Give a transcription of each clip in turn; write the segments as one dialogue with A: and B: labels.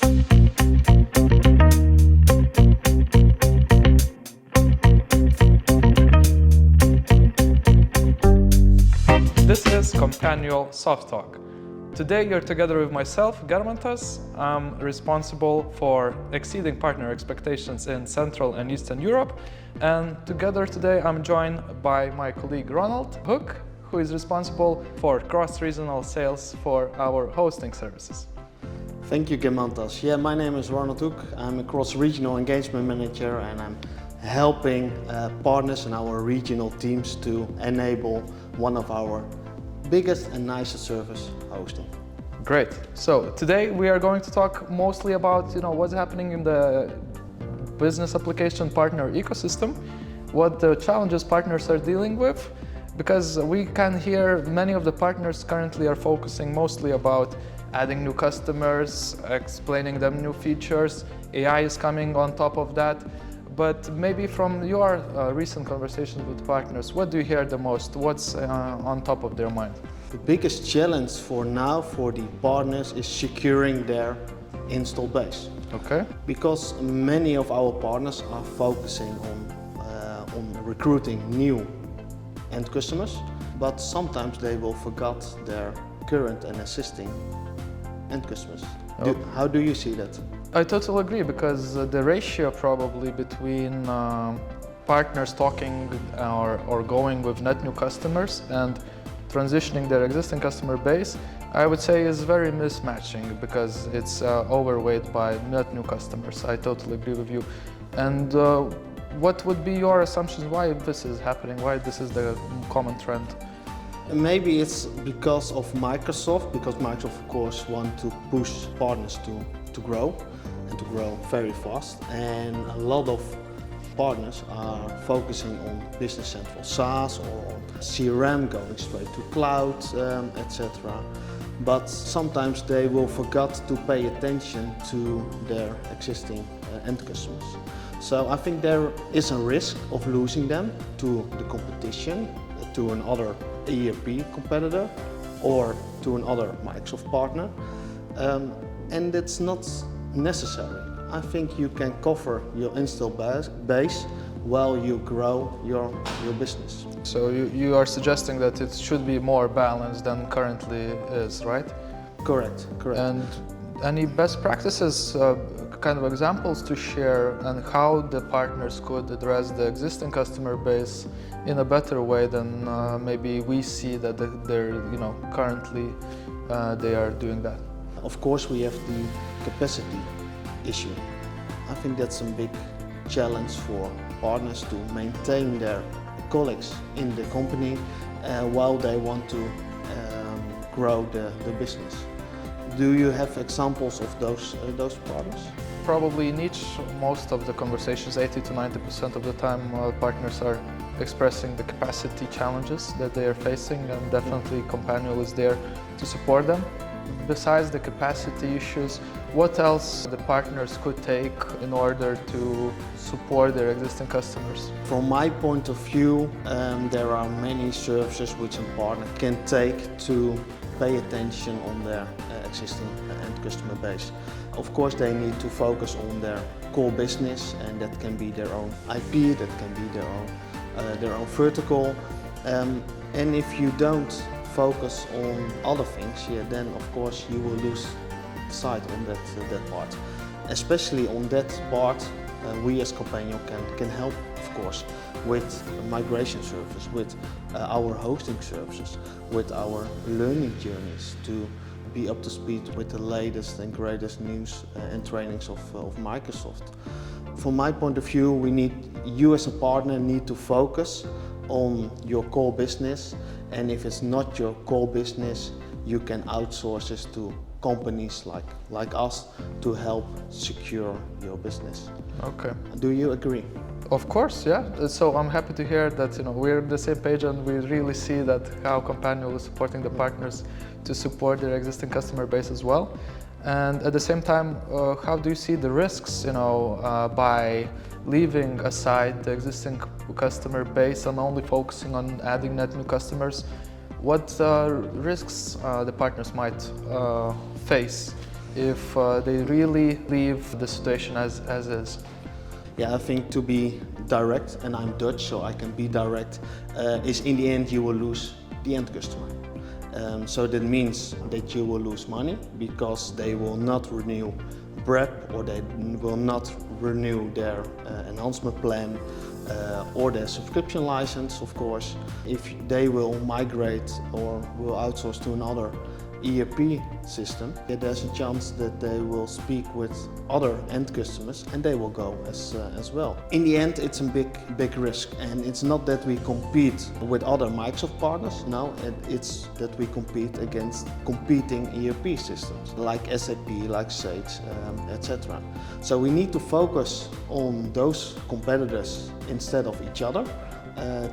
A: This is Companial Soft Talk. Today you're together with myself, Germantas. I'm responsible for exceeding partner expectations in Central and Eastern Europe. And together today I'm joined by my colleague Ronald Hoek, who is responsible for cross-regional sales for our hosting services.
B: Thank you, Germantas. Yeah, my name is Ronald Hoek. I'm a cross-regional engagement manager and I'm helping partners in our regional teams to enable one of our biggest and nicest service, hosting.
A: Great. So today we are going to talk mostly about what's happening in the business application partner ecosystem, what the challenges partners are dealing with, because we can hear many of the partners currently are focusing mostly about adding new customers, explaining them new features. AI is coming on top of that. But maybe from your recent conversations with partners, what do you hear the most? What's on top of their mind?
B: The biggest challenge for now for the partners is securing their install base.
A: Okay.
B: Because many of our partners are focusing on recruiting new end customers, but sometimes they will forget their current and existing end customers.
A: Oh.
B: How do you see that?
A: I totally agree, because the ratio probably between partners talking or going with net new customers and transitioning their existing customer base, I would say is very mismatching, because it's overweight by net new customers. I totally agree with you. And what would be your assumptions why this is happening, why this is the common trend?
B: Maybe it's because of Microsoft, because Microsoft of course want to push partners to grow and to grow very fast, and a lot of partners are focusing on Business Central SaaS or on CRM, going straight to cloud, etc. But sometimes they will forget to pay attention to their existing end customers. So I think there is a risk of losing them to the competition, to another ERP competitor or to another Microsoft partner, and it's not necessary. I think you can cover your install base while you grow your business.
A: So you are suggesting that it should be more balanced than currently is, right?
B: Correct.
A: And any best practices, kind of examples to share, and how the partners could address the existing customer base in a better way than maybe we see that they're currently they are doing that?
B: Of course, we have the capacity issue. I think that's a big challenge for partners to maintain their colleagues in the company while they want to grow the business. Do you have examples of those partners?
A: Probably in most of the conversations, 80 to 90% of the time, partners are expressing the capacity challenges that they are facing, and definitely Companial is there to support them. Besides the capacity issues, what else the partners could take in order to support their existing customers?
B: From my point of view, there are many services which a partner can take to pay attention on their existing end customer base. Of course, they need to focus on their core business, and that can be their own IP, that can be their own vertical. And if you don't focus on other things, then of course you will lose sight on that part. Especially on that part, we as Companial can help, of course, with migration service, with our hosting services, with our learning journeys to be up to speed with the latest and greatest news and trainings of Microsoft. From my point of view, you as a partner need to focus on your core business, and if it's not your core business, you can outsource this to companies like us to help secure your business.
A: Okay.
B: Do you agree?
A: Of course, yeah. So I'm happy to hear that we're on the same page, and we really see that how Companial is supporting the partners to support their existing customer base as well. And at the same time, how do you see the risks, by leaving aside the existing customer base and only focusing on adding net new customers? What risks the partners might face if they really leave the situation as is?
B: Yeah, I think to be direct, and I'm Dutch, so I can be direct, is in the end you will lose the end customer. So that means that you will lose money because they will not renew PrEP, or they will not renew their enhancement plan or their subscription license, of course. If they will migrate or will outsource to another ERP system, there's a chance that they will speak with other end customers and they will go as well. In the end, it's a big risk, and it's not that we compete with other Microsoft partners. No, it's that we compete against competing ERP systems like SAP, like Sage, etc. So we need to focus on those competitors instead of each other.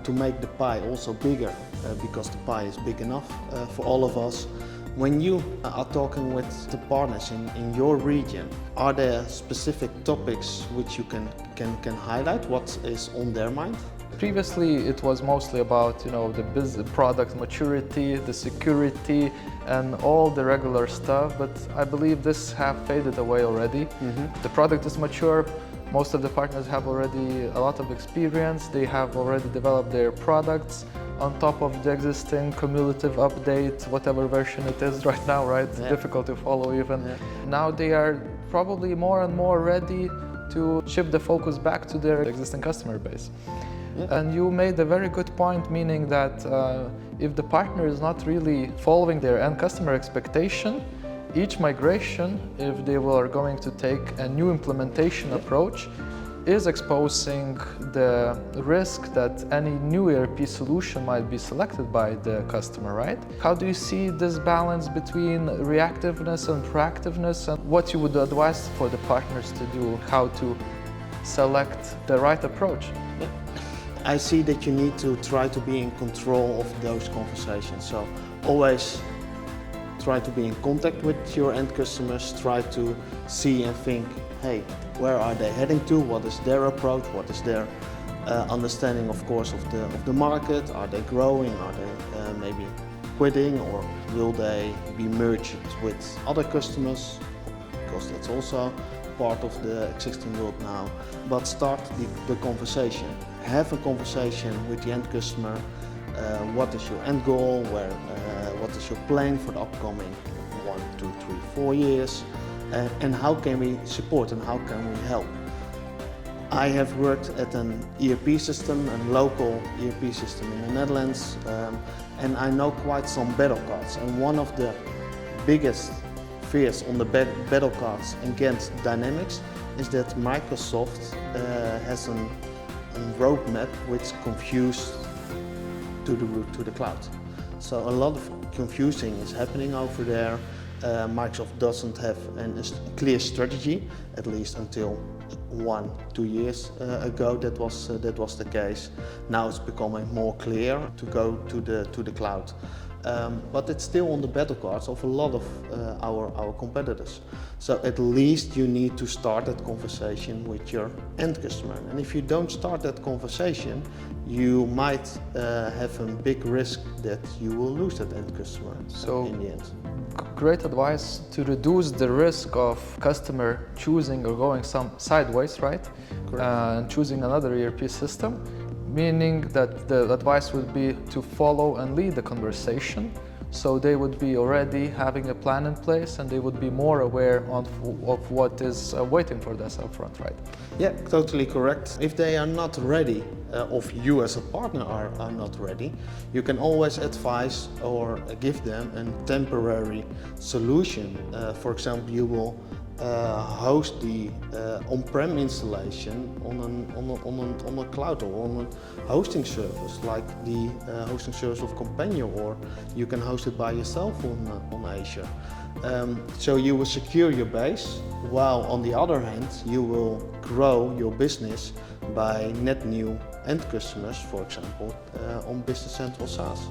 B: To make the pie also bigger, because the pie is big enough for all of us. When you are talking with the partners in your region, are there specific topics which you can highlight? What is on their mind?
A: Previously, it was mostly about the business product maturity, the security, and all the regular stuff. But I believe this have faded away already. The product is mature. Most of the partners have already a lot of experience. They have already developed their products on top of the existing cumulative update, whatever version it is right now, right? It's difficult to follow even. Now they are probably more and more ready to shift the focus back to their existing customer base. And you made a very good point, meaning that if the partner is not really following their end customer expectation, each migration, if they are going to take a new implementation approach, is exposing the risk that any new ERP solution might be selected by the customer, right? How do you see this balance between reactiveness and proactiveness, and what you would advise for the partners to do, how to select the right approach?
B: I see that you need to try to be in control of those conversations. So always try to be in contact with your end customers, try to see and think, hey, where are they heading to? What is their approach? What is their understanding, of course, of the market? Are they growing? Are they maybe quitting, or will they be merged with other customers? Because that's also part of the existing world now. But start the conversation. Have a conversation with the end customer. What is your end goal? What is your plan for the upcoming 1, 2, 3, 4 years? And how can we support and how can we help? I have worked at an ERP system, a local ERP system in the Netherlands, and I know quite some battle cards. And one of the biggest fears on the battle cards against Dynamics is that Microsoft has a roadmap which confused to the route to the cloud. So a lot of confusing is happening over there. Microsoft doesn't have a clear strategy, at least until 1-2 years ago that was the case. Now it's becoming more clear to go to the cloud. But it's still on the battle cards of a lot of our competitors. So at least you need to start that conversation with your end customer. And if you don't start that conversation, you might have a big risk that you will lose that end customer in the end.
A: Great advice to reduce the risk of customer choosing or going some sideways, right? And choosing another ERP system. Meaning that the advice would be to follow and lead the conversation, so they would be already having a plan in place and they would be more aware of what is waiting for us up front, right?
B: Yeah, totally correct. If they are not ready, or you as a partner are not ready, you can always advise or give them a temporary solution. For example, you will host the on-prem installation on a cloud or on a hosting service like the hosting service of Companial, or you can host it by yourself on Azure. So you will secure your base, while on the other hand you will grow your business by net new end customers, for example, on Business Central SaaS.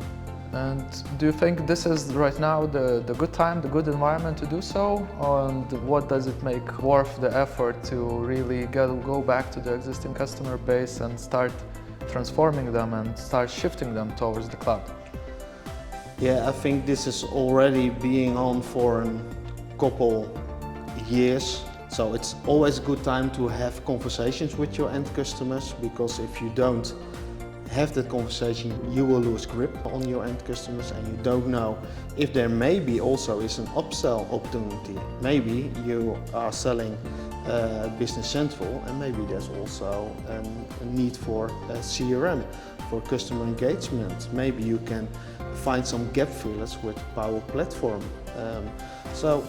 A: And do you think this is right now the good time, the good environment to do so? And what does it make worth the effort to really go back to the existing customer base and start transforming them and start shifting them towards the cloud?
B: Yeah, I think this is already being on for a couple years. So it's always a good time to have conversations with your end customers, because if you don't have that conversation, you will lose grip on your end customers, and you don't know if there maybe also is an upsell opportunity. Maybe you are selling Business Central, and maybe there's also a need for CRM, for customer engagement. Maybe you can find some gap fillers with Power Platform. So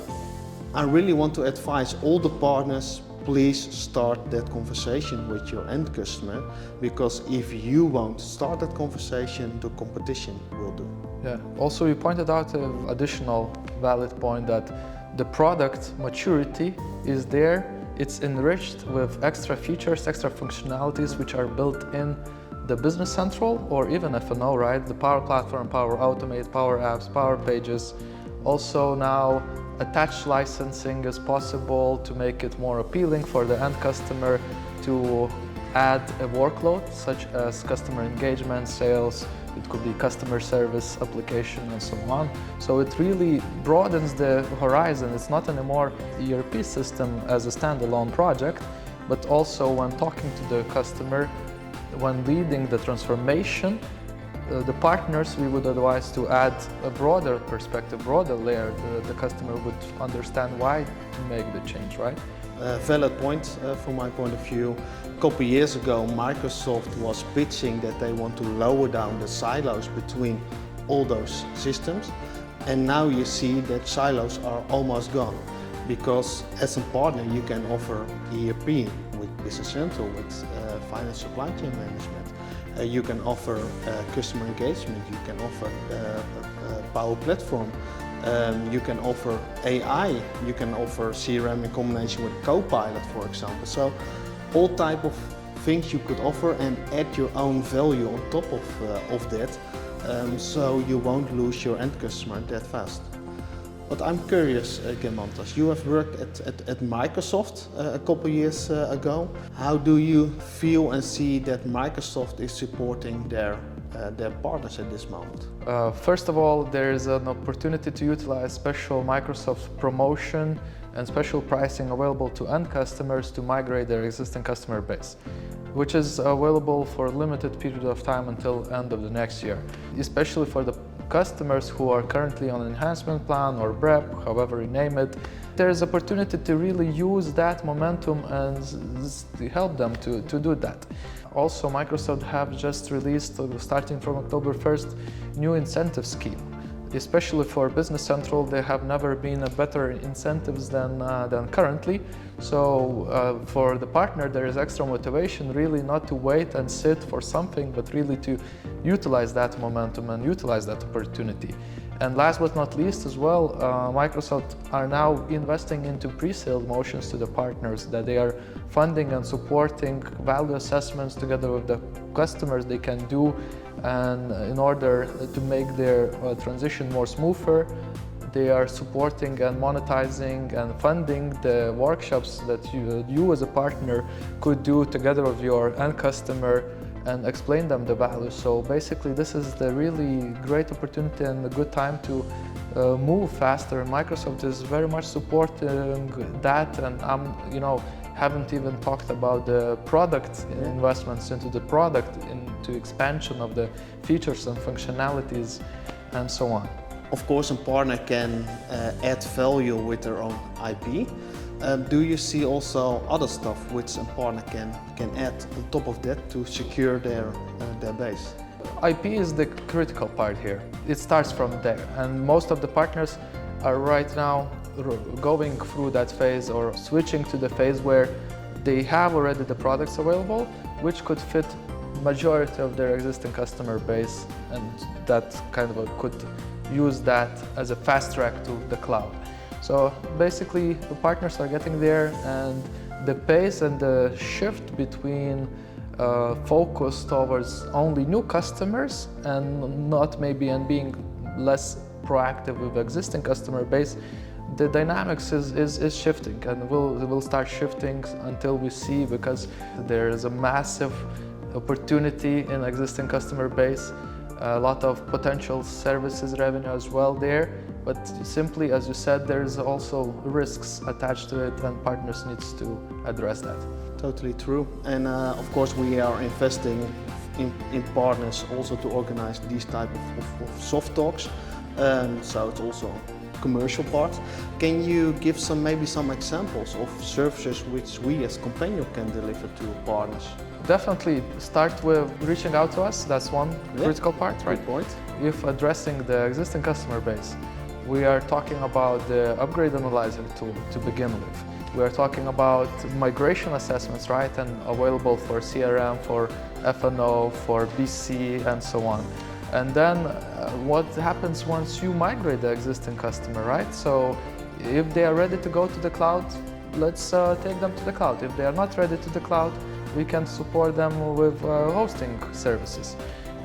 B: I really want to advise all the partners, please start that conversation with your end customer, because if you won't start that conversation, the competition will do.
A: Yeah. Also, you pointed out an additional valid point that the product maturity is there. It's enriched with extra features, extra functionalities which are built in the Business Central or even F&O, right? The Power Platform, Power Automate, Power Apps, Power Pages. Also now attached licensing is possible to make it more appealing for the end customer to add a workload such as customer engagement, sales, it could be customer service application and so on. So it really broadens the horizon. It's not anymore ERP system as a standalone project, but also when talking to the customer, when leading the transformation, the partners we would advise to add a broader perspective, broader layer. The customer would understand why to make the change, right?
B: Valid point from my point of view. A couple of years ago, Microsoft was pitching that they want to lower down the silos between all those systems. And now you see that silos are almost gone, because as a partner you can offer ERP with Business Central, with finance supply chain management. You can offer customer engagement, you can offer Power Platform, you can offer AI, you can offer CRM in combination with Copilot, for example. So all type of things you could offer and add your own value on top of that, so you won't lose your end customer that fast. But I'm curious, Germantas, you have worked at Microsoft a couple of years ago. How do you feel and see that Microsoft is supporting their partners at this moment?
A: First of all, there is an opportunity to utilize special Microsoft promotion and special pricing available to end customers to migrate their existing customer base, which is available for a limited period of time until end of the next year, especially for the customers who are currently on enhancement plan or BREP, however you name it. There is opportunity to really use that momentum and help them to do that. Also, Microsoft have just released, starting from October 1st, new incentive scheme. Especially for Business Central, there have never been better incentives than currently. So for the partner, there is extra motivation really not to wait and sit for something, but really to utilize that momentum and utilize that opportunity. And last but not least as well, Microsoft are now investing into pre-sale motions to the partners, that they are funding and supporting value assessments together with the customers they can do, and in order to make their transition more smoother, they are supporting and monetizing and funding the workshops that you as a partner could do together with your end customer and explain them the value. So basically this is the really great opportunity and a good time to move faster, and Microsoft is very much supporting that, and haven't even talked about the product investments into the product, into expansion of the features and functionalities and so on.
B: Of course, a partner can add value with their own IP. Do you see also other stuff which a partner can add on top of that to secure their base?
A: IP is the critical part here. It starts from there, and most of the partners are right now going through that phase or switching to the phase where they have already the products available, which could fit majority of their existing customer base, and that kind of could use that as a fast track to the cloud. So basically the partners are getting there, and the pace and the shift between focus towards only new customers and not maybe and being less proactive with existing customer base, the dynamics is shifting, and will start shifting until we see, because there is a massive opportunity in existing customer base, a lot of potential services revenue as well there, but simply, as you said, there's also risks attached to it, and partners needs to address that.
B: Totally true. And of course, we are investing in partners also to organize these type of soft talks. So it's also a commercial part. Can you give maybe some examples of services which we as Companial can deliver to partners?
A: Definitely start with reaching out to us. That's one critical part, right?
B: Good point.
A: If addressing the existing customer base, we are talking about the upgrade analyzer tool to begin with. We are talking about migration assessments, right? And available for CRM, for F&O, for BC, and so on. And then what happens once you migrate the existing customer, right? So if they are ready to go to the cloud, let's take them to the cloud. If they are not ready to the cloud, we can support them with hosting services.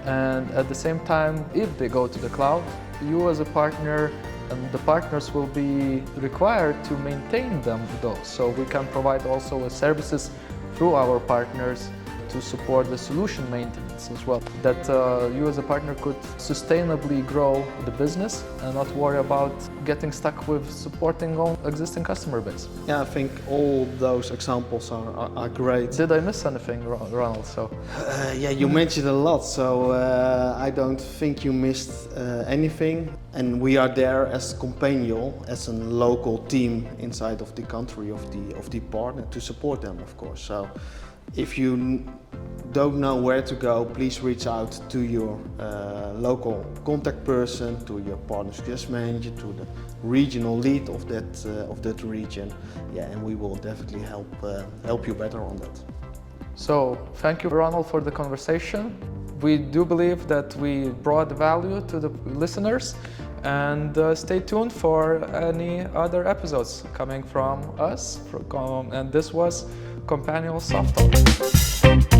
A: And at the same time, if they go to the cloud, you as a partner and the partners will be required to maintain them those. So we can provide also services through our partners to support the solution maintenance as well. That you as a partner could sustainably grow the business and not worry about getting stuck with supporting all existing customer base.
B: Yeah, I think all those examples are great.
A: Did I miss anything, Ronald?
B: Yeah, you mentioned a lot, so I don't think you missed anything. And we are there as Companial, as a local team inside of the country of the partner to support them, of course. So if you don't know where to go, please reach out to your local contact person, to your partner success manager, to the regional lead of that region. Yeah, and we will definitely help you better on that.
A: So thank you, Ronald, for the conversation. We do believe that we brought value to the listeners, and stay tuned for any other episodes coming from us. And this was Companial Soft Talk.